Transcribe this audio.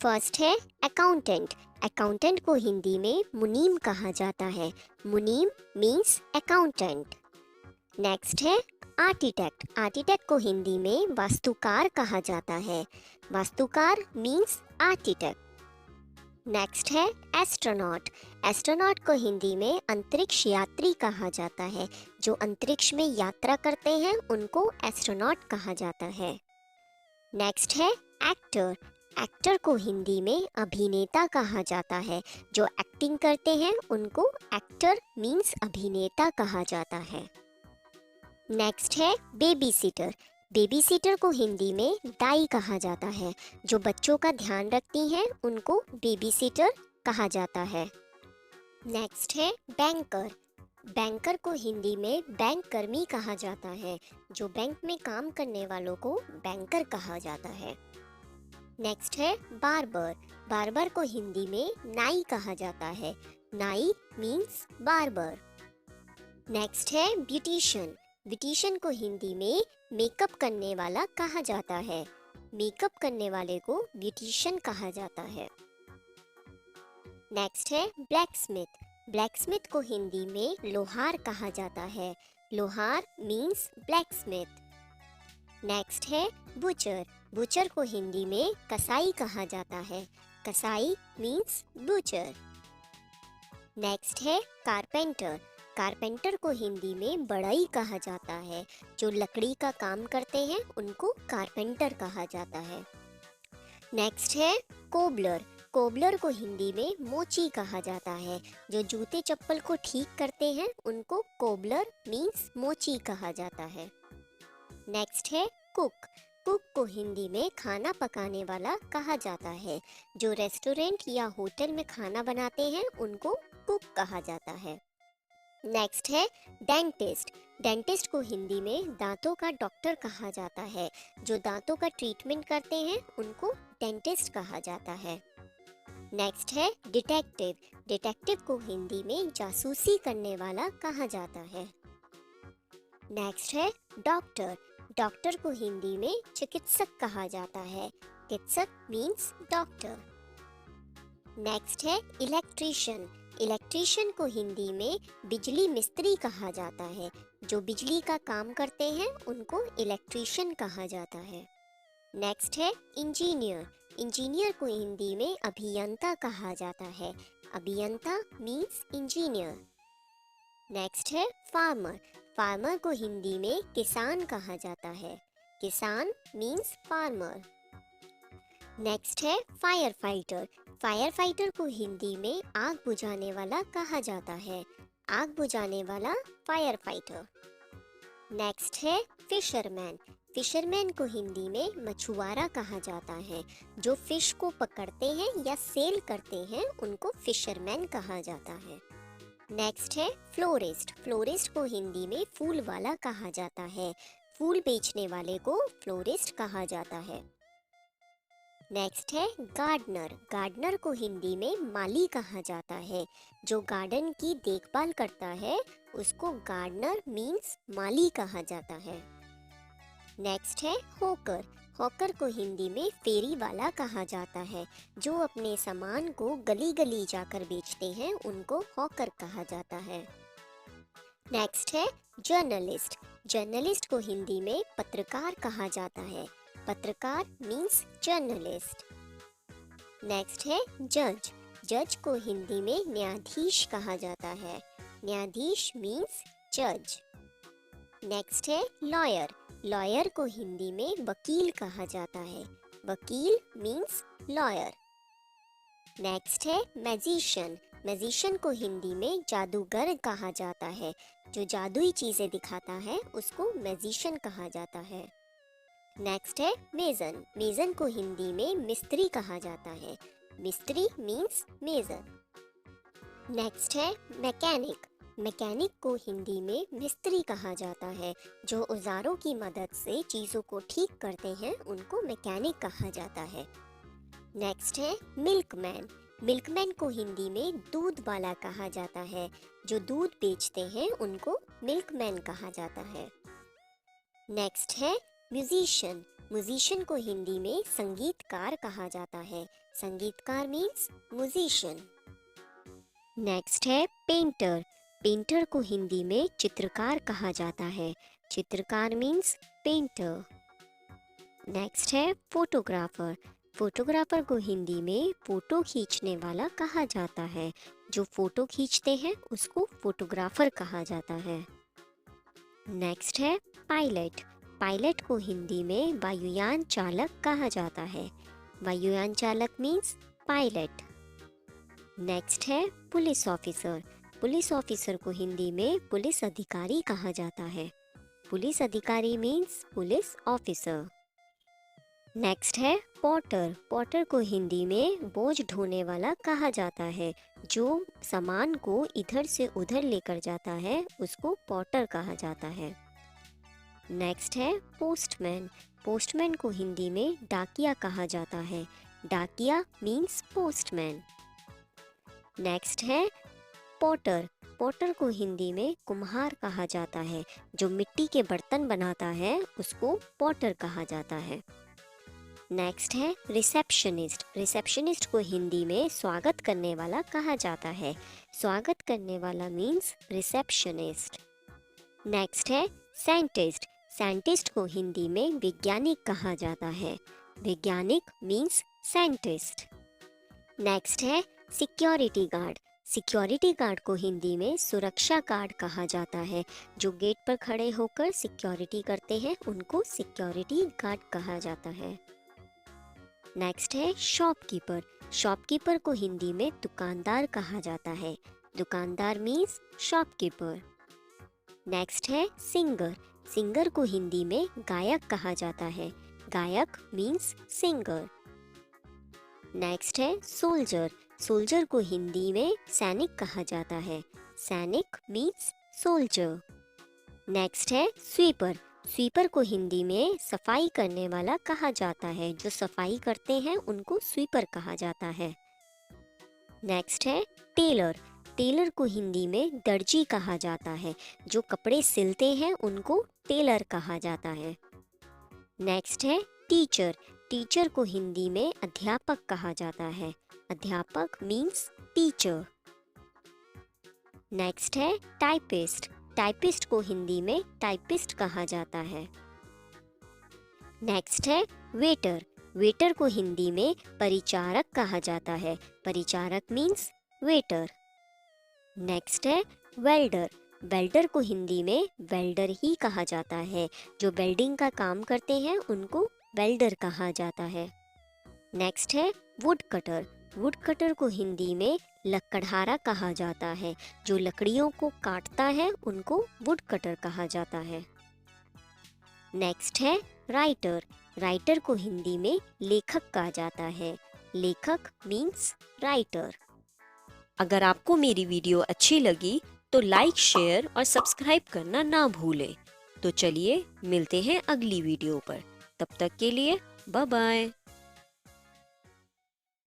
First है accountant. Accountant को हिंदी में मुनीम कहा जाता है। मुनीम मीन्स अकाउंटेंट। नेक्स्ट है आर्किटेक्ट। आर्किटेक्ट को हिंदी में वास्तुकार कहा जाता है। वास्तुकार मीन्स आर्किटेक्ट। नेक्स्ट है एस्ट्रोनॉट। एस्ट्रोनॉट को हिंदी में अंतरिक्ष यात्री कहा जाता है। जो अंतरिक्ष में यात्रा करते हैं उनको एस्ट्रोनॉट कहा जाता है। नेक्स्ट है एक्टर। एक्टर को हिंदी में अभिनेता कहा जाता है। जो एक्टिंग करते हैं उनको एक्टर मीन्स अभिनेता कहा जाता है। नेक्स्ट है बेबी सिटर। बेबी सिटर को हिंदी में दाई कहा जाता है। जो बच्चों का ध्यान रखती हैं उनको बेबी सिटर कहा जाता है। नेक्स्ट है बैंकर। बैंकर को हिंदी में बैंक कर्मी कहा जाता है। जो बैंक में काम करने वालों को बैंकर कहा जाता है। नेक्स्ट है बार्बर। बार्बर को हिंदी में नाई कहा जाता है। नाई मीन्स बार्बर। नेक्स्ट है ब्यूटिशियन। ब्यूटिशियन को हिंदी में मेकअप करने वाला कहा जाता है। मेकअप करने वाले को ब्यूटिशियन कहा जाता है। नेक्स्ट है ब्लैकस्मिथ। ब्लैकस्मिथ को हिंदी में लोहार कहा जाता है। लोहार मीन्स ब्लैकस्मिथ। नेक्स्ट है बुचर। बुचर को हिंदी में कसाई कहा जाता है। कसाई मीन्स बुचर। नेक्स्ट है कारपेंटर। कारपेंटर को हिंदी में बढ़ई कहा जाता है। जो लकड़ी का काम करते हैं उनको कारपेंटर कहा जाता है। नेक्स्ट है कोबलर। कोबलर को हिंदी में मोची कहा जाता है। जो जूते चप्पल को ठीक करते हैं उनको कोबलर मीन्स मोची कहा जाता है। नेक्स्ट है कुक। कुक को हिंदी में खाना पकाने वाला कहा जाता है। जो रेस्टोरेंट या होटल में खाना बनाते हैं उनको कुक कहा जाता है। नेक्स्ट है डेंटिस्ट। डेंटिस्ट को हिंदी में दांतों का डॉक्टर कहा जाता है। जो दांतों का ट्रीटमेंट करते हैं उनको डेंटिस्ट कहा जाता है। नेक्स्ट है डिटेक्टिव। डिटेक्टिव को हिंदी में जासूसी करने वाला कहा जाता है। नेक्स्ट है डॉक्टर। डॉक्टर को हिंदी में चिकित्सक कहा जाता है। चिकित्सक मीन्स डॉक्टर। नेक्स्ट है इलेक्ट्रीशियन। इलेक्ट्रीशियन को हिंदी में बिजली मिस्त्री कहा जाता है। जो बिजली का काम करते हैं उनको इलेक्ट्रीशियन कहा जाता है। नेक्स्ट है इंजीनियर। इंजीनियर को हिंदी में अभियंता कहा जाता है। अभियंता मीन्स इंजीनियर। नेक्स्ट है फार्मर। फार्मर को हिंदी में किसान कहा जाता है। किसान मीन्स फार्मर। नेक्स्ट है फायर फाइटर। फायर फाइटर को हिंदी में आग बुझाने वाला कहा जाता है। आग बुझाने वाला फायर फाइटर। नेक्स्ट है फिशरमैन। फिशरमैन को हिंदी में मछुआरा कहा जाता है। जो फिश को पकड़ते हैं या सेल करते हैं उनको फिशरमैन कहा जाता है। नेक्स्ट है फ्लोरिस्ट। फ्लोरिस्ट को हिंदी में फूल वाला कहा जाता है। फूल बेचने वाले को फ्लोरिस्ट कहा जाता है। नेक्स्ट है गार्डनर। गार्डनर को हिंदी में माली कहा जाता है। जो गार्डन की देखभाल करता है उसको गार्डनर मीन्स माली कहा जाता है। नेक्स्ट है हॉकर। हॉकर को हिंदी में फेरी वाला कहा जाता है। जो अपने सामान को गली गली जाकर बेचते हैं उनको हॉकर कहा जाता है। नेक्स्ट है जर्नलिस्ट। जर्नलिस्ट को हिंदी में पत्रकार कहा जाता है। पत्रकार मीन्स जर्नलिस्ट। नेक्स्ट है जज। जज को हिंदी में न्यायाधीश कहा जाता है। न्यायाधीश मीन्स जज। नेक्स्ट है लॉयर। लॉयर को हिंदी में वकील कहा जाता है। वकील मीन्स लॉयर। नेक्स्ट है मैजिशियन। मैजिशियन को हिंदी में जादूगर कहा जाता है। जो जादुई चीजें दिखाता है उसको मैजिशियन कहा जाता है। नेक्स्ट है मेजन। मेजन को हिंदी में मिस्त्री कहा जाता है। मिस्त्री मीन्स मेजन। नेक्स्ट है मैकेनिक। मैकेनिक को हिंदी में मिस्त्री कहा जाता है। जो औजारों की मदद से चीज़ों को ठीक करते हैं उनको मैकेनिक कहा जाता है। नेक्स्ट है मिल्कमैन। मिल्कमैन को हिंदी में दूध वाला कहा जाता है। जो दूध बेचते हैं उनको मिल्कमैन कहा जाता है। नेक्स्ट है म्यूजिशियन। म्यूजिशियन को हिंदी में संगीतकार कहा जाता है। संगीतकार मीन्स म्यूजिशियन। नेक्स्ट है पेंटर। पेंटर को हिंदी में चित्रकार कहा जाता है। चित्रकार मीन्स पेंटर। नेक्स्ट है फोटोग्राफर। फोटोग्राफर को हिंदी में फोटो खींचने वाला कहा जाता है। जो फोटो खींचते हैं उसको फोटोग्राफर कहा जाता है। नेक्स्ट है पायलट। पायलट को हिंदी में वायुयान चालक कहा जाता है। वायुयान चालक मीन्स पायलट। नेक्स्ट है पुलिस ऑफिसर। पुलिस ऑफिसर को हिंदी में पुलिस अधिकारी कहा जाता है। पुलिस अधिकारी मीन्स पुलिस ऑफिसर। नेक्स्ट है पॉटर। पॉटर को हिंदी में बोझ ढोने वाला कहा जाता है। जो सामान को इधर से उधर लेकर जाता है उसको पॉटर कहा जाता है। नेक्स्ट है पोस्टमैन। पोस्टमैन को हिंदी में डाकिया कहा जाता है। डाकिया मीन्स पोस्टमैन। नेक्स्ट है पॉटर। पॉटर को हिंदी में कुम्हार कहा जाता है। जो मिट्टी के बर्तन बनाता है उसको पॉटर कहा जाता है। नेक्स्ट है रिसेप्शनिस्ट। रिसेप्शनिस्ट को हिंदी में स्वागत करने वाला कहा जाता है। स्वागत करने वाला मीन्स रिसेप्शनिस्ट। नेक्स्ट है साइंटिस्ट। साइंटिस्ट को हिंदी में वैज्ञानिक कहा जाता है। वैज्ञानिक मीन्स साइंटिस्ट। नेक्स्ट है सिक्योरिटी गार्ड। सिक्योरिटी गार्ड को हिंदी में सुरक्षा गार्ड कहा जाता है। जो गेट पर खड़े होकर सिक्योरिटी करते हैं उनको सिक्योरिटी गार्ड कहा जाता है। नेक्स्ट है शॉपकीपर। शॉपकीपर को हिंदी में दुकानदार कहा जाता है। दुकानदार मीन्स शॉपकीपर। नेक्स्ट है सिंगर। सिंगर को हिंदी में गायक कहा जाता है। गायक मीन्स सिंगर। नेक्स्ट है सोल्जर। सोल्जर को हिंदी में सैनिक कहा जाता है। सैनिक मीन्स सोल्जर। नेक्स्ट है स्वीपर। स्वीपर को हिंदी में सफाई करने वाला कहा जाता है। जो सफाई करते हैं उनको स्वीपर कहा जाता है। नेक्स्ट है टेलर। टेलर को हिंदी में दर्जी कहा जाता है। जो कपड़े सिलते हैं उनको टेलर कहा जाता है। नेक्स्ट है टीचर। टीचर को हिंदी में अध्यापक कहा जाता है। अध्यापक मीन्स टीचर। नेक्स्ट है टाइपिस्ट। टाइपिस्ट को हिंदी में टाइपिस्ट कहा जाता है। नेक्स्ट है वेटर। वेटर को हिंदी में परिचारक कहा जाता है। Paricharak means waiter. नेक्स्ट है वेल्डर। वेल्डर को हिंदी में वेल्डर ही कहा जाता है। जो वेल्डिंग का काम करते हैं उनको वेल्डर कहा जाता है। नेक्स्ट है वुड कटर। वुड कटर को हिंदी में लकड़हारा कहा जाता है। जो लकड़ियों को काटता है उनको वुड कटर कहा जाता है। नेक्स्ट है राइटर। राइटर को हिंदी में लेखक कहा जाता है। लेखक मीन्स राइटर। अगर आपको मेरी वीडियो अच्छी लगी तो लाइक, शेयर और सब्सक्राइब करना ना भूलें। तो चलिए मिलते हैं अगली वीडियो पर। तब तक के लिए बाय बाय।